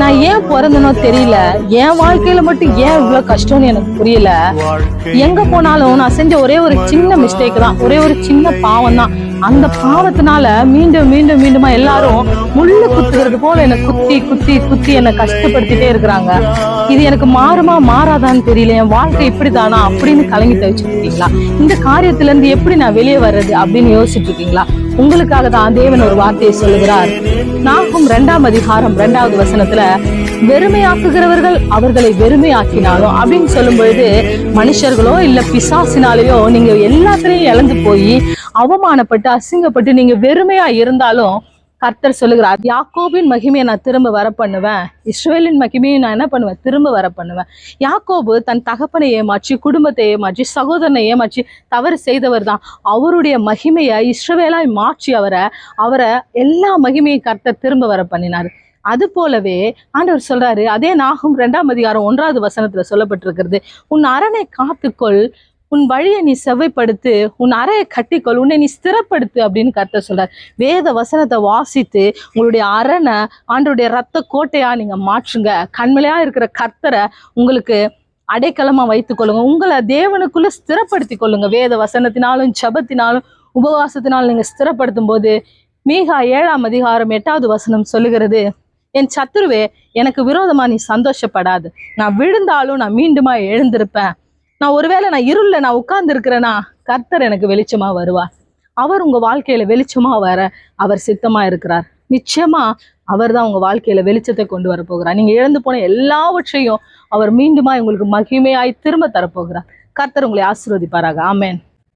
நான் ஏன் பிறந்தனோ தெரியல, என் வாழ்க்கையில மட்டும் ஏன் இவ்வளவு கஷ்டம்னு எனக்கு புரியல. எங்க போனாலும் நான் செஞ்ச ஒரே ஒரு சின்ன மிஸ்டேக் தான், ஒரே ஒரு சின்ன பாவம் தான். அந்த பாவத்தினால மீண்டும் மீண்டும் மீண்டுமா எல்லாரும் முள்ளு குத்துகிறது போல என்னை குத்தி குத்தி குத்தி என்னை கஷ்டப்படுத்திட்டே இருக்கிறாங்க. இது எனக்கு மாறுமா மாறாதான்னு தெரியல, என் வாழ்க்கை இப்படிதானா அப்படின்னு கலங்கி தவிச்சுட்டு இருக்கீங்களா? இந்த காரியத்துல இருந்து எப்படி நான் வெளியே வர்றது அப்படின்னு யோசிச்சுட்டு இருக்கீங்களா? உங்களுக்காக தான் தேவன் ஒரு வார்த்தையை சொல்லுகிறார். நாகும் 2ஆம் அதிகாரம் 2வது வசனத்துல, வெறுமையாக்குகிறவர்கள் அவர்களை வெறுமையாக்கினாலும் அப்படின்னு சொல்லும் பொழுது, மனுஷர்களோ இல்ல பிசாசினாலேயோ நீங்க எல்லாத்திலையும் இழந்து போய் அவமானப்பட்டு அசிங்கப்பட்டு நீங்க வெறுமையா இருந்தாலும் கர்த்தர் சொல்லுகிறார், யாக்கோபின் மகிமையை நான் திரும்ப வர பண்ணுவேன், இஸ்ரவேலின் மகிமையை நான் என்ன பண்ணுவேன், திரும்ப வர பண்ணுவேன். யாக்கோபு தன் தகப்பனை ஏமாற்றி, குடும்பத்தை ஏமாற்றி, சகோதரனை ஏமாற்றி தவறு செய்தவர் தான். அவருடைய மகிமையை இஸ்ரவேலாய் மாற்றி அவரை எல்லா மகிமையும் கர்த்தர் திரும்ப வர பண்ணினார். அது போலவே ஆண்டவர் சொல்றாரு, அதே நாகும் 2ஆம் அதிகாரம் 1வது வசனத்துல சொல்லப்பட்டிருக்கிறது, உன் அரணை காத்துக்கொள், உன் வழியை நீ செவ்வைப்படுத்து, உன் அறையை கட்டிக்கொள், உன்னை நீ ஸ்திரப்படுத்து அப்படின்னு கர்த்தர் சொல்றார். வேத வசனத்தை வாசித்து உங்களுடைய அரணை ஆண்டவருடைய ரத்த கோட்டையா நீங்க மாற்றுங்க. கண்மலையா இருக்கிற கர்த்தரை உங்களுக்கு அடைக்கலமா வைத்துக் கொள்ளுங்க. உங்களை தேவனுக்குள்ள ஸ்திரப்படுத்தி கொள்ளுங்க. வேத வசனத்தினாலும் ஜபத்தினாலும் உபவாசத்தினாலும் நீங்க ஸ்திரப்படுத்தும் போது, மீகா 7ஆம் அதிகாரம் 8வது வசனம் சொல்லுகிறது, என் சத்துருவே எனக்கு விரோதமா நீ சந்தோஷப்படாது, நான் விழுந்தாலும் நான் மீண்டுமா எழுந்திருப்பேன். நான் ஒருவேளை நான் இருள்ல நான் உட்கார்ந்து இருக்கிறேன்னா கர்த்தர் எனக்கு வெளிச்சமா வருவார். அவர் உங்க வாழ்க்கையில வெளிச்சமா வர அவர் சித்தமா இருக்கிறார். நிச்சயமா அவர் தான் உங்க வாழ்க்கையில வெளிச்சத்தை கொண்டு வர போகிறார். நீங்க இழந்து போன எல்லாவற்றையும் அவர் மீண்டுமா உங்களுக்கு மகிமையாய் திரும்ப தரப்போகிறார். கர்த்தர் உங்களை ஆசீர்வதிப்பாராக. ஆமென்.